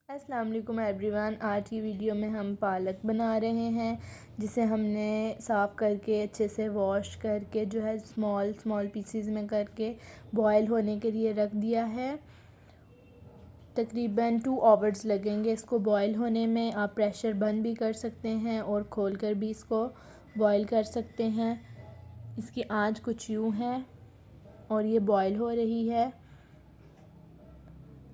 अस्सलाम वालेकुम एवरीवन। आज की वीडियो में हम पालक बना रहे हैं, जिसे हमने साफ़ करके अच्छे से वॉश करके जो है स्मॉल स्मॉल पीसीज में करके बॉयल होने के लिए रख दिया है। तकरीबन 2 आवर्स लगेंगे इसको बॉयल होने में। आप प्रेशर बंद भी कर सकते हैं और खोल कर भी इसको बॉयल कर सकते हैं। इसकी आंच कुछ यूँ है और ये बॉयल हो रही है।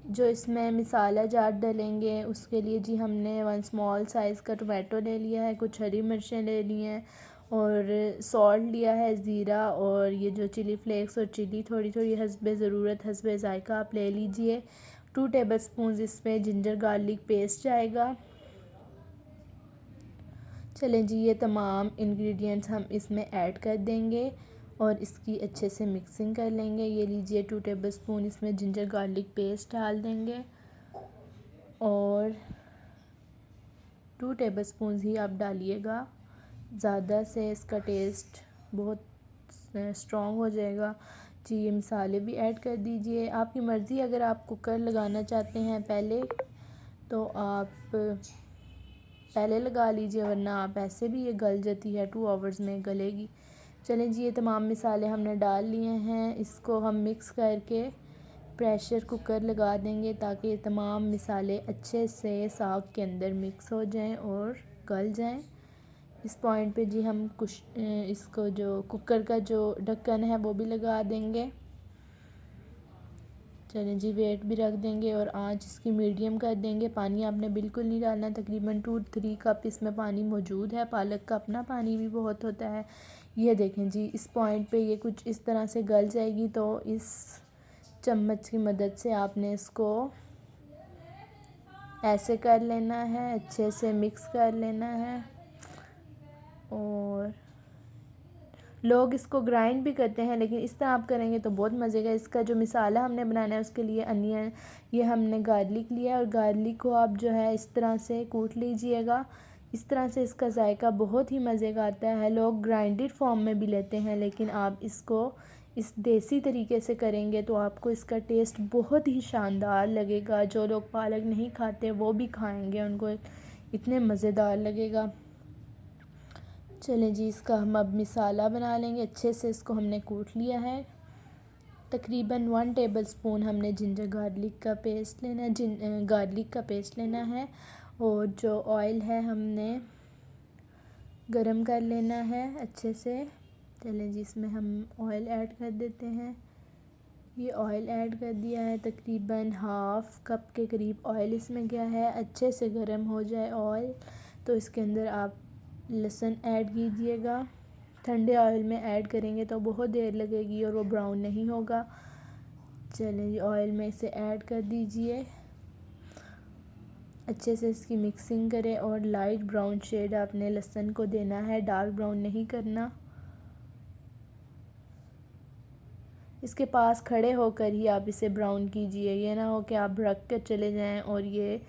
जो इसमें मसाला जार डलेंगे उसके लिए जी हमने 1 स्मॉल साइज़ का टमाटो ले लिया है, कुछ हरी मिर्चें ले ली हैं और सॉल्ट लिया है, ज़ीरा और ये जो चिली फ्लेक्स और चिली थोड़ी थोड़ी हस्बे ज़रूरत हस्बे ज़ायका आप ले लीजिए। 2 टेबलस्पून इसमें जिंजर गार्लिक पेस्ट जाएगा। चलें जी, ये तमाम इंग्रेडिएंट्स हम इसमें ऐड कर देंगे और इसकी अच्छे से मिक्सिंग कर लेंगे। ये लीजिए 2 टेबलस्पून इसमें जिंजर गार्लिक पेस्ट डाल देंगे और 2 टेबलस्पून ही आप डालिएगा, ज़्यादा से इसका टेस्ट बहुत स्ट्रॉन्ग हो जाएगा। जी ये मसाले भी ऐड कर दीजिए, आपकी मर्ज़ी। अगर आप कुकर लगाना चाहते हैं पहले तो आप पहले लगा लीजिए, वरना आप ऐसे भी ये गल जाती है, 2 आवर्स में गलेगी। चलें जी, ये तमाम मसाले हमने डाल लिए हैं। इसको हम मिक्स करके प्रेशर कुकर लगा देंगे ताकि ये तमाम मसाले अच्छे से साग के अंदर मिक्स हो जाएं और गल जाएं। इस पॉइंट पे जी हम कुछ इसको जो कुकर का जो ढक्कन है वो भी लगा देंगे। चलें जी, वेट भी रख देंगे और आंच इसकी मीडियम कर देंगे। पानी आपने बिल्कुल नहीं डालना, तकरीबन 2-3 कप इसमें पानी मौजूद है। पालक का अपना पानी भी बहुत होता है। ये देखें जी, इस पॉइंट पे ये कुछ इस तरह से गल जाएगी तो इस चम्मच की मदद से आपने इसको ऐसे कर लेना है, अच्छे से मिक्स कर लेना है। और लोग इसको ग्राइंड भी करते हैं, लेकिन इस तरह आप करेंगे तो बहुत मज़े का। इसका जो मसाला हमने बनाना है उसके लिए अनियन, ये हमने गार्लिक लिया और गार्लिक को आप जो है इस तरह से कूट लीजिएगा। इस तरह से इसका जायका बहुत ही मज़े का आता है। लोग ग्राइंडेड फॉर्म में भी लेते हैं, लेकिन आप इसको इस देसी तरीके से करेंगे तो आपको इसका टेस्ट बहुत ही शानदार लगेगा। जो लोग पालक नहीं खाते वो भी खाएंगे, उनको इतने मज़ेदार लगेगा। चलें जी, इसका हम अब मसाला बना लेंगे। अच्छे से इसको हमने कूट लिया है। तकरीबन 1 टेबलस्पून हमने जिंजर गार्लिक का पेस्ट लेना है, गार्लिक का पेस्ट लेना है और जो ऑयल है हमने गरम कर लेना है अच्छे से। चलें जी, इसमें हम ऑयल ऐड कर देते हैं। ये ऑयल ऐड कर दिया है, तकरीबन हाफ़ कप के करीब ऑयल इसमें गया है। अच्छे से गरम हो जाए ऑयल तो इसके अंदर आप लहसुन ऐड कीजिएगा। ठंडे ऑयल में ऐड करेंगे तो बहुत देर लगेगी और वो ब्राउन नहीं होगा। चलें जी, ऑयल में इसे ऐड कर दीजिए, अच्छे से इसकी मिक्सिंग करें और लाइट ब्राउन शेड आपने लहसुन को देना है, डार्क ब्राउन नहीं करना। इसके पास खड़े होकर ही आप इसे ब्राउन कीजिए, ये ना हो कि आप रख कर चले जाएं और ये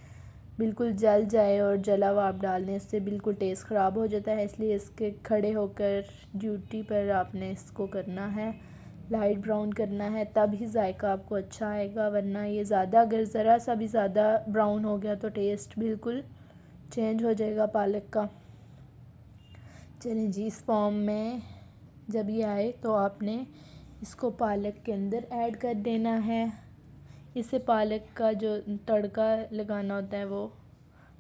बिल्कुल जल जाए और जला हुआ आप डाल दें, इससे बिल्कुल टेस्ट ख़राब हो जाता है। इसलिए इसके खड़े होकर ड्यूटी पर आपने इसको करना है, लाइट ब्राउन करना है, तब ही जायका आपको अच्छा आएगा। वरना ये ज़्यादा, अगर ज़रा सा भी ज़्यादा ब्राउन हो गया तो टेस्ट बिल्कुल चेंज हो जाएगा पालक का। चलें जी, इस फॉर्म में जब ये आए तो आपने इसको पालक के अंदर ऐड कर देना है। इससे पालक का जो तड़का लगाना होता है वो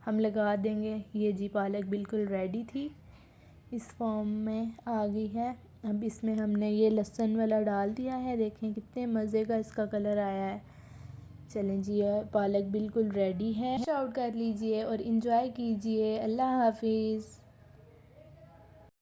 हम लगा देंगे। ये जी, पालक बिल्कुल रेडी थी, इस फॉर्म में आ गई है। अब इसमें हमने ये लहसुन वाला डाल दिया है, देखें कितने मज़े का इसका कलर आया है। चलें जी, पालक बिल्कुल रेडी है। आउट कर लीजिए और इंजॉय कीजिए। अल्लाह हाफिज़।